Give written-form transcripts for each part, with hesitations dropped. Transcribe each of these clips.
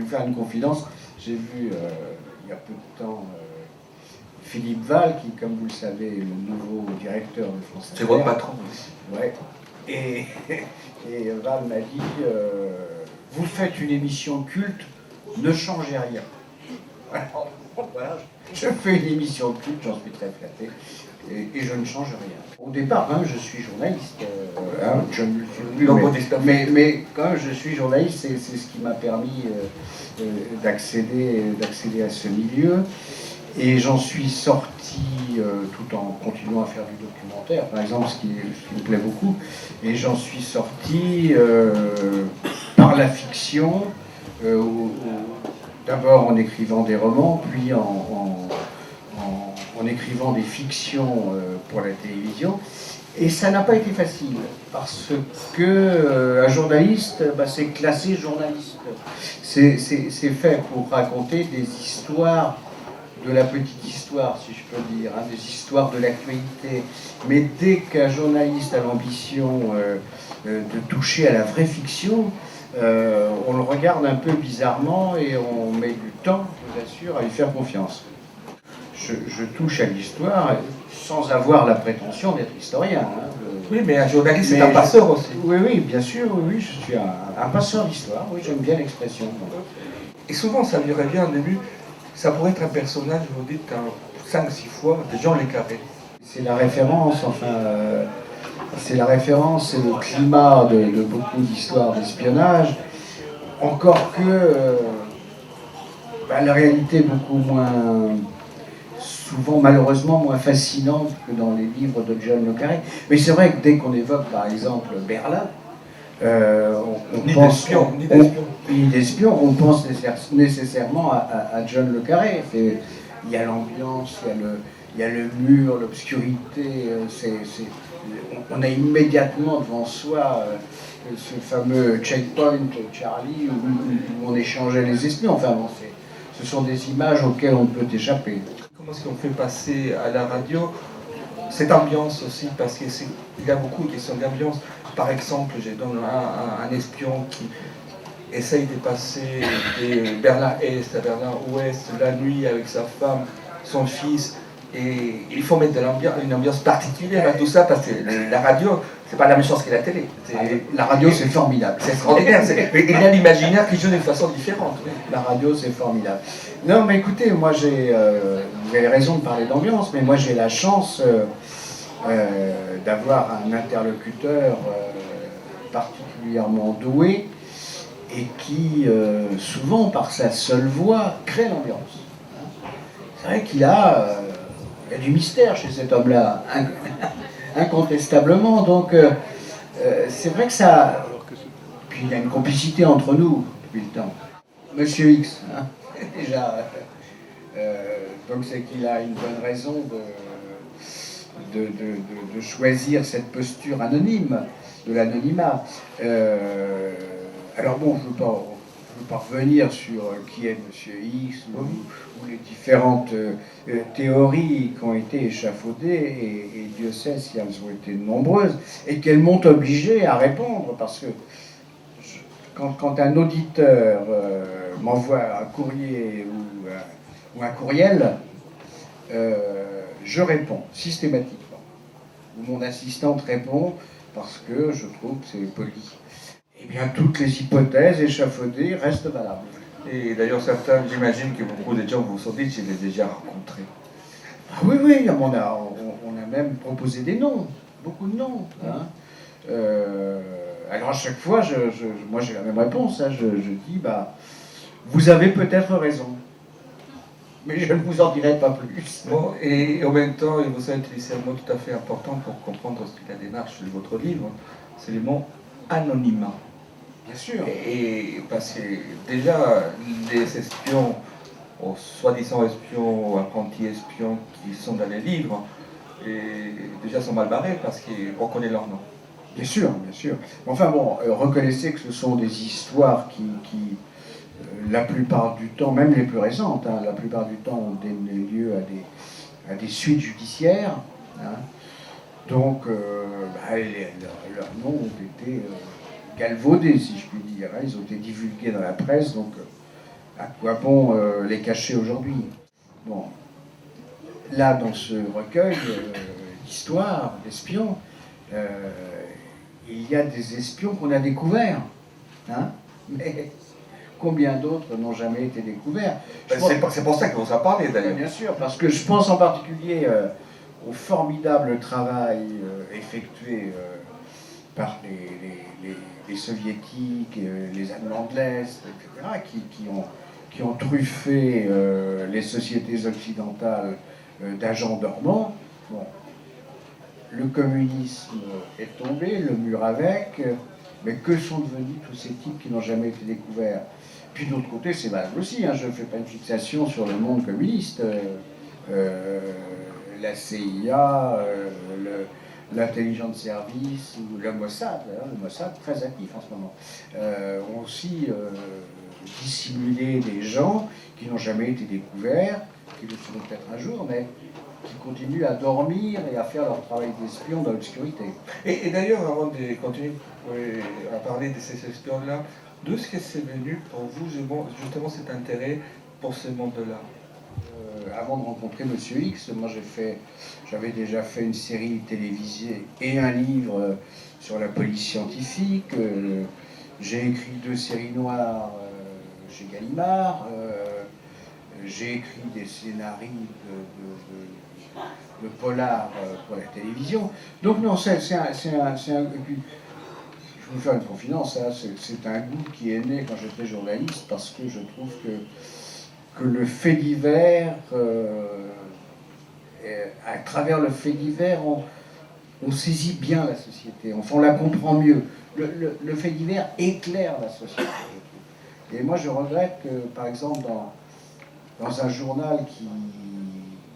faire une confidence. J'ai vu il y a peu de temps Philippe Val, qui, comme vous le savez, est le nouveau directeur de France Inter. C'est votre patron. Ouais. Et Val m'a dit vous faites une émission culte, ne changez rien. Alors, voilà, je fais une émission culte, j'en suis très flatté, et je ne change rien. Au départ, quand même, je suis journaliste. Je ne le suis plus, mais quand même, je suis journaliste, c'est ce qui m'a permis d'accéder à ce milieu. Et j'en suis sorti tout en continuant à faire du documentaire, par exemple, ce qui me plaît beaucoup. Et j'en suis sorti par la fiction, d'abord en écrivant des romans, puis en écrivant des fictions pour la télévision. Et ça n'a pas été facile, parce que un journaliste, c'est classé journaliste. C'est fait pour raconter des histoires, de la petite histoire, si je peux dire, des histoires de l'actualité. Mais dès qu'un journaliste a l'ambition de toucher à la vraie fiction, on le regarde un peu bizarrement et on met du temps, je vous assure, à lui faire confiance. Je touche à l'histoire sans avoir la prétention d'être historien. Oui, mais un journaliste, c'est un passeur aussi. Oui, bien sûr, oui, je suis un passeur d'histoire, oui, j'aime bien l'expression. Et souvent, ça lui revient au début, ça pourrait être un personnage, vous dites, 5-6 fois, de Jean Le Carré. C'est la référence, c'est le climat de beaucoup d'histoires d'espionnage, encore que la réalité est beaucoup moins, souvent malheureusement moins fascinante que dans les livres de John Le Carré. Mais c'est vrai que dès qu'on évoque par exemple Berlin, on pense nécessairement à John Le Carré. Il y a l'ambiance, il y a le mur, l'obscurité. On a immédiatement devant soi ce fameux checkpoint Charlie où on échangeait les espions. Enfin bon, ce sont des images auxquelles on peut échapper. Comment est-ce qu'on fait passer à la radio cette ambiance aussi, parce qu'il y a beaucoup de questions d'ambiance. Par exemple, je donne un espion qui essaye de passer de Berlin-Est à Berlin-Ouest la nuit avec sa femme, son fils, et il faut mettre une ambiance particulière à tout ça, parce que la radio, c'est pas la même chose que la télé. La radio, c'est formidable. C'est extraordinaire. Il y a l'imaginaire qui joue d'une façon différente. Oui. La radio, c'est formidable. Non, mais écoutez, moi, vous avez raison de parler d'ambiance, mais moi, j'ai la chance d'avoir un interlocuteur particulièrement doué et qui, souvent, par sa seule voix, crée l'ambiance. C'est vrai qu'il y a du mystère chez cet homme-là, incontestablement. Donc, c'est vrai que ça... Puis il y a une complicité entre nous depuis le temps. Monsieur X, déjà, donc c'est qu'il a une bonne raison de choisir cette posture anonyme, de l'anonymat. Alors bon, je ne veux pas revenir sur qui est Monsieur X ou les différentes théories qui ont été échafaudées, et Dieu sait si elles ont été nombreuses, et qu'elles m'ont obligé à répondre, parce que quand un auditeur m'envoie un courrier ou un courriel, je réponds systématiquement. Ou mon assistante répond parce que je trouve que c'est poli. Eh bien, toutes les hypothèses échafaudées restent valables. Et d'ailleurs, certains, j'imagine que beaucoup de gens vous sont dit, je l'ai déjà rencontré. Ah oui, on a même proposé des noms, beaucoup de noms. Alors à chaque fois, moi j'ai la même réponse. Je dis, vous avez peut-être raison, mais je ne vous en dirai pas plus. Bon, et en même temps, vous avez utilisé un mot tout à fait important pour comprendre la démarche de votre livre, c'est le mot anonymat. Bien sûr. Et parce que déjà, les espions, ou soi-disant espions, ou apprentis espions qui sont dans les livres, et déjà sont mal barrés parce qu'on connaît leur nom. Bien sûr, bien sûr. Enfin bon, reconnaissez que ce sont des histoires qui la plupart du temps, même les plus récentes, la plupart du temps ont donné lieu à des suites judiciaires. Donc, leurs noms ont été galvaudés, si je puis dire. Ils ont été divulgués dans la presse, donc À quoi bon les cacher aujourd'hui? Bon, là, dans ce recueil d'histoires, d'espions, il y a des espions qu'on a découverts. Hein, mais combien d'autres n'ont jamais été découverts? C'est pour ça que vous en parlez d'ailleurs. Bien sûr, parce que je pense en particulier au formidable travail effectué par les soviétiques, les Allemands de l'Est, etc., qui ont truffé les sociétés occidentales d'agents dormants. Bon, le communisme est tombé, le mur avec, mais que sont devenus tous ces types qui n'ont jamais été découverts? Puis de l'autre côté, c'est valable aussi, hein, je ne fais pas une fixation sur le monde communiste. La CIA, l'intelligence service ou le Mossad, très actif en ce moment, ont aussi dissimulé des gens qui n'ont jamais été découverts, qui le seront peut-être un jour, mais qui continuent à dormir et à faire leur travail d'espion dans l'obscurité. Et d'ailleurs, avant de continuer à parler de ces espions-là, d'où est-ce que c'est venu pour vous justement cet intérêt pour ce monde-là? Avant de rencontrer Monsieur X, moi j'avais déjà fait une série télévisée et un livre sur la police scientifique. J'ai écrit 2 séries noires chez Gallimard. J'ai écri des scénarios de polar pour la télévision. Donc non, je vais vous faire une confidence, hein, c'est un goût qui est né quand j'étais journaliste, parce que je trouve que le fait divers, à travers le fait divers, on saisit bien la société, enfin on la comprend mieux. Le fait divers éclaire la société, je trouve. Et moi je regrette que, par exemple, dans un journal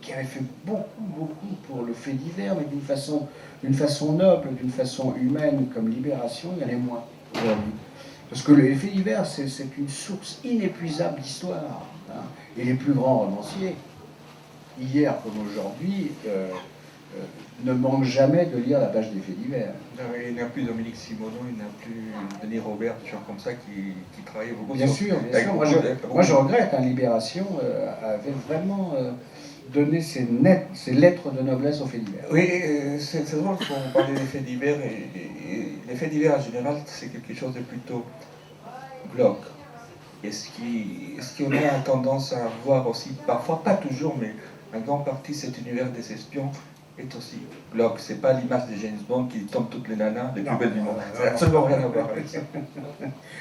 qui avait fait beaucoup pour le fait divers, mais d'une façon noble, d'une façon humaine, comme Libération, il y en a moins aujourd'hui. Parce que les faits divers, c'est une source inépuisable d'histoire. Hein. Et les plus grands romanciers, hier comme aujourd'hui, ne manquent jamais de lire la page des faits divers. Il n'y a plus Dominique Simoneau, il n'y a plus Denis Robert, des gens comme ça qui travaillent beaucoup. Bien sûr. Moi je regrette, hein, Libération avait vraiment donné ses lettres de noblesse aux faits divers. Oui, c'est drôle qu'on parlait des faits divers, et les faits divers en général, c'est quelque chose de plutôt glauque. Est-ce qu'on a tendance à voir aussi, parfois pas toujours, mais en grande partie, cet univers des espions est aussi glauque. C'est pas l'image de James Bond qui tombe toutes les nanas, les plus belles du monde. Ça n'a absolument rien à voir avec ça.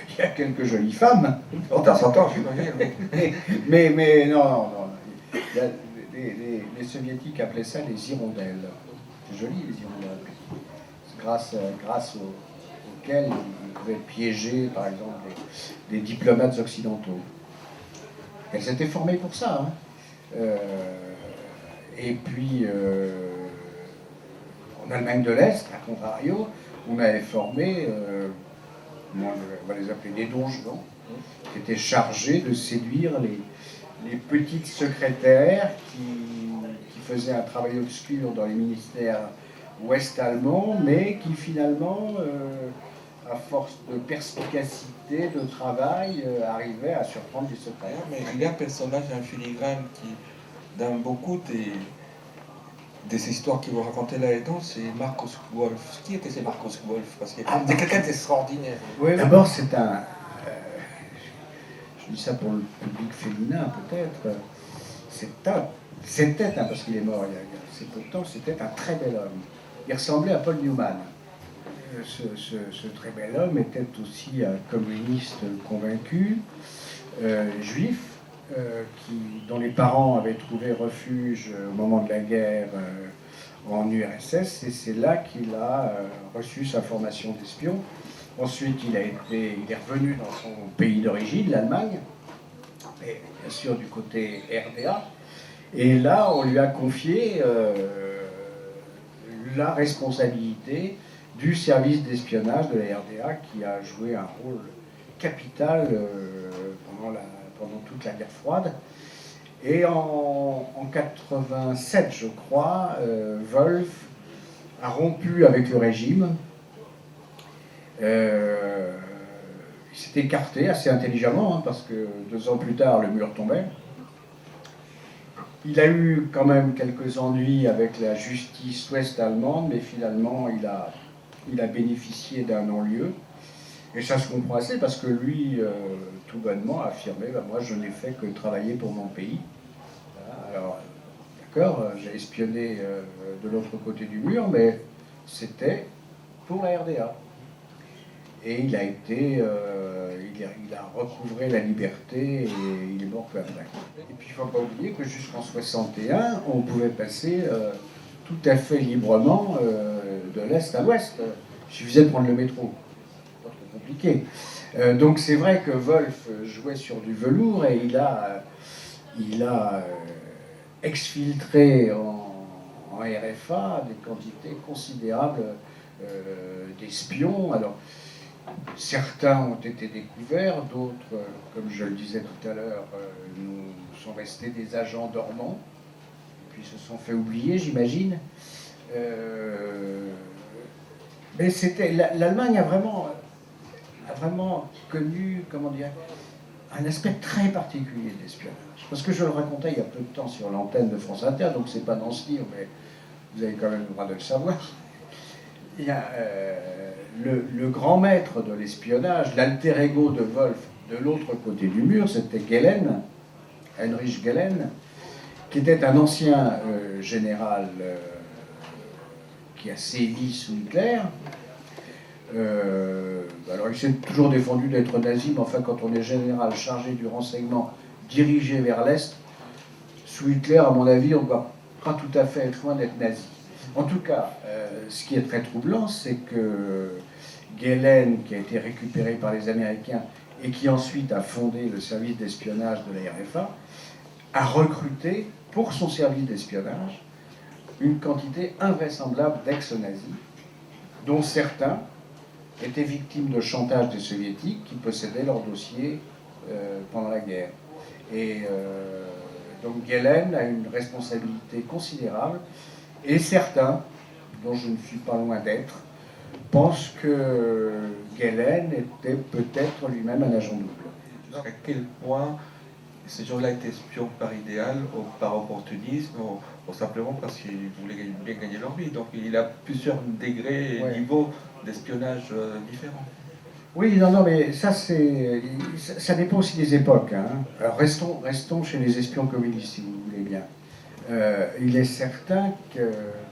Il y a quelques jolies femmes. De temps en temps, j'imagine. Mais non. Les soviétiques appelaient ça les hirondelles. C'est joli, les hirondelles. Grâce auxquelles ils pouvaient piéger, par exemple, des diplomates occidentaux. Elles étaient formées pour ça. Hein. Et puis, en Allemagne de l'Est, à contrario, on avait formé, on va les appeler des donjons, qui étaient chargés de séduire les petites secrétaires qui faisaient un travail obscur dans les ministères ouest-allemands, mais qui finalement, à force de perspicacité, de travail, arrivaient à surprendre les secrétaires. Mais il y a un personnage en filigrane qui, dans beaucoup des histoires qu'il vous racontez là-dedans, c'est Marcus Wolf. Qui était ce Marcus Wolf? Parce que c'est quelqu'un d'extraordinaire. Oui, d'abord, c'est un... je dis ça pour le public féminin, peut-être. C'était parce qu'il est mort il y a assez peu de temps, c'était un très bel homme. Il ressemblait à Paul Newman. Ce très bel homme était aussi un communiste convaincu, juif, dont les parents avaient trouvé refuge au moment de la guerre en URSS, et c'est là qu'il a reçu sa formation d'espion. Ensuite, il est revenu dans son pays d'origine, l'Allemagne, et bien sûr du côté RDA, et là, on lui a confié la responsabilité du service d'espionnage de la RDA, qui a joué un rôle capital pendant toute la guerre froide. Et en 87, je crois, Wolf a rompu avec le régime. il s'est écarté assez intelligemment, hein, parce que 2 ans plus tard, le mur tombait. Il a eu quand même quelques ennuis avec la justice ouest-allemande, mais finalement, il a bénéficié d'un non-lieu. Et ça se comprend assez parce que lui, tout bonnement, a affirmé bah, moi, je n'ai fait que travailler pour mon pays. Alors, d'accord, j'ai espionné de l'autre côté du mur, mais c'était pour la RDA. Et il a été, il a recouvré la liberté et il est mort peu après. Et puis il ne faut pas oublier que jusqu'en 61, on pouvait passer tout à fait librement de l'Est à l'Ouest. Il suffisait de prendre le métro. Pas trop compliqué. Donc c'est vrai que Wolf jouait sur du velours et il a exfiltré en RFA des quantités considérables d'espions. Alors, certains ont été découverts, d'autres, comme je le disais tout à l'heure, nous sont restés des agents dormants, et puis se sont fait oublier, j'imagine. Mais l'Allemagne a vraiment connu, comment dire, un aspect très particulier de l'espionnage. Parce que je le racontais il y a peu de temps sur l'antenne de France Inter, donc c'est pas dans ce livre, mais vous avez quand même le droit de le savoir. Il y a le grand maître de l'espionnage, l'alter ego de Wolf, de l'autre côté du mur, c'était Gehlen, Heinrich Gehlen, qui était un ancien général qui a sévi sous Hitler. Alors il s'est toujours défendu d'être nazi, mais enfin quand on est général chargé du renseignement dirigé vers l'Est, sous Hitler, à mon avis, on ne va pas tout à fait être loin d'être nazi. En tout cas, ce qui est très troublant, c'est que Gehlen, qui a été récupéré par les Américains et qui ensuite a fondé le service d'espionnage de la RFA, a recruté pour son service d'espionnage une quantité invraisemblable d'ex-nazis, dont certains étaient victimes de chantage des soviétiques qui possédaient leurs dossiers pendant la guerre. Et donc Gehlen a une responsabilité considérable, et certains, dont je ne suis pas loin d'être, pensent que Gehlen était peut-être lui-même un agent double. À quel point ces gens-là étaient espions par idéal, ou par opportunisme, ou simplement parce qu'ils voulaient bien gagner leur vie. Donc il a plusieurs degrés et niveaux d'espionnage différents. Oui, non, mais ça dépend aussi des époques. Hein. Alors restons chez les espions communistes, si vous voulez bien. Il est certain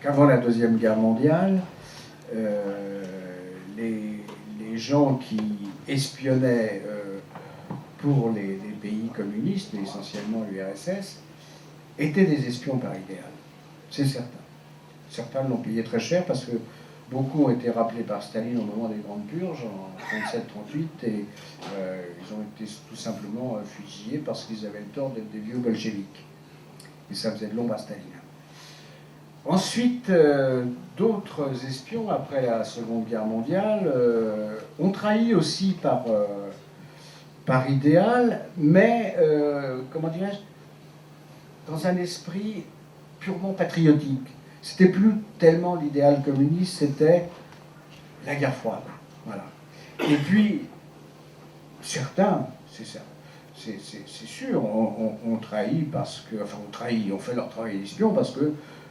qu'avant la Deuxième Guerre mondiale, les gens qui espionnaient pour les pays communistes, mais essentiellement l'URSS, étaient des espions par idéal. C'est certain. Certains l'ont payé très cher parce que beaucoup ont été rappelés par Staline au moment des grandes purges en 37-38 et ils ont été tout simplement fusillés parce qu'ils avaient le tort d'être des vieux bolcheviks. Et ça faisait de l'ombre à Staline. Ensuite, d'autres espions, après la Seconde Guerre mondiale, ont trahi aussi par idéal, mais, comment dirais-je, dans un esprit purement patriotique. C'était plus tellement l'idéal communiste, c'était la guerre froide. Voilà. Et puis, certains, c'est sûr, on trahit parce que, enfin, on fait leur travail d'espion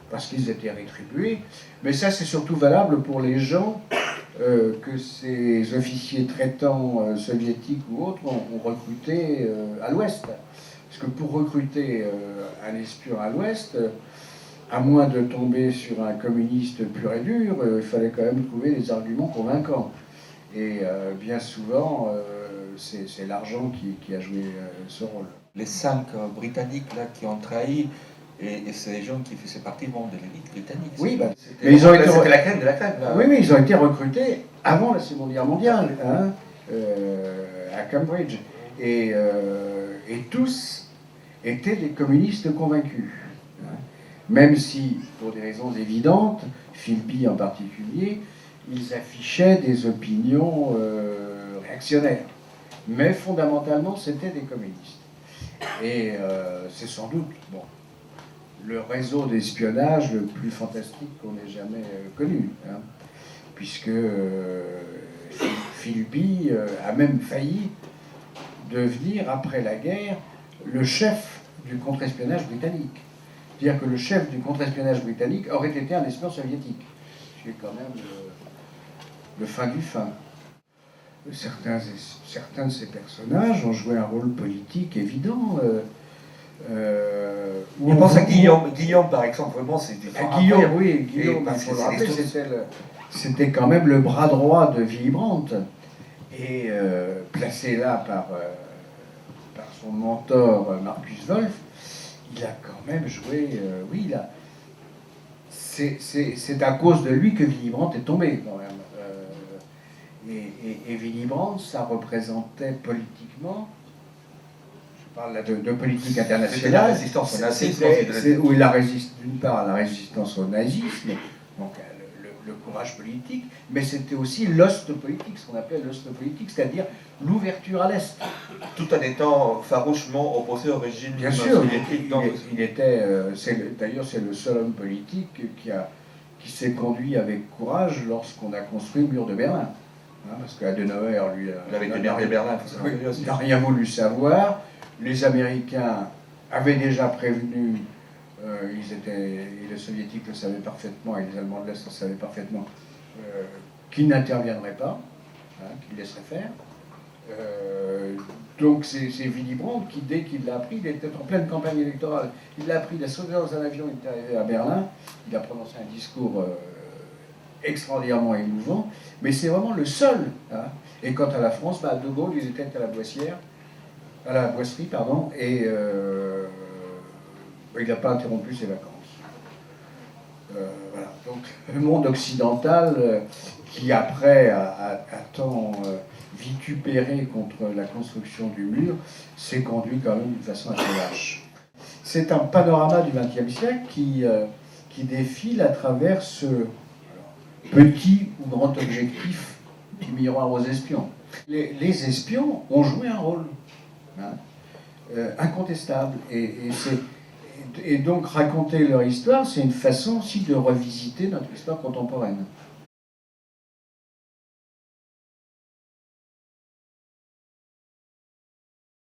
parce qu'ils étaient rétribués. Mais ça, c'est surtout valable pour les gens que ces officiers traitants soviétiques ou autres ont recrutés à l'Ouest. Parce que pour recruter un espion à l'Ouest, à moins de tomber sur un communiste pur et dur, il fallait quand même trouver des arguments convaincants. Et bien souvent, c'est l'argent qui a joué ce rôle. Les 5 Britanniques là, qui ont trahi, et c'est les gens qui faisaient partie de l'élite britannique. Oui, bah, mais ils ont été... C'était la crème de la crème. Là. Oui, mais ils ont été recrutés avant la Seconde Guerre mondiale, hein, à Cambridge. Et tous étaient des communistes convaincus. Hein. Même si, pour des raisons évidentes, Philby en particulier, ils affichaient des opinions réactionnaires. Mais fondamentalement, c'était des communistes. Et c'est sans doute le réseau d'espionnage le plus fantastique qu'on ait jamais connu. Hein, puisque Philby a même failli devenir, après la guerre, le chef du contre-espionnage britannique. C'est-à-dire que le chef du contre-espionnage britannique aurait été un espion soviétique. C'est quand même le fin du fin. Certains de ces personnages ont joué un rôle politique évident. On pense à Guillaume. Guillaume, par exemple, vraiment, c'était... Guillaume, oui, Guillaume, il faut le rappeler, c'était quand même le bras droit de Willy Brandt. Et placé là par son mentor Marcus Wolf, il a quand même joué... oui, c'est à cause de lui que Willy Brandt est tombé, quand même. Et Willy Brandt, ça représentait politiquement, je parle là de politique internationale, la résistance au nazisme. Où il a résisté d'une part à la résistance au nazisme, donc le courage politique, mais c'était aussi l'ost politique, ce qu'on appelle l'ost politique, c'est-à-dire l'ouverture à l'Est. Tout en étant farouchement opposé au régime soviétique. Il était, d'ailleurs c'est le seul homme politique qui s'est conduit avec courage lorsqu'on a construit le mur de Berlin. Parce qu'Adenauer, lui, il n'a rien voulu savoir. Les Américains avaient déjà prévenu, les Soviétiques le savaient parfaitement, et les Allemands de l'Est le savaient parfaitement, qu'ils n'interviendraient pas, qu'ils laisseraient faire. Donc c'est Willy Brandt qui, dès qu'il l'a appris, il était en pleine campagne électorale. Il l'a appris, il a sauté dans un avion, il est arrivé à Berlin, il a prononcé un discours extraordinairement émouvant, mais c'est vraiment le seul. Et quant à la France, De Gaulle, il était à la boisserie, et il n'a pas interrompu ses vacances. Voilà. Donc le monde occidental, qui après a tant vitupéré contre la construction du mur, s'est conduit quand même d'une façon assez lâche. C'est un panorama du XXe siècle qui défile à travers ce petit ou grand objectif du miroir aux espions. Les espions ont joué un rôle incontestable. Et donc raconter leur histoire, c'est une façon aussi de revisiter notre histoire contemporaine.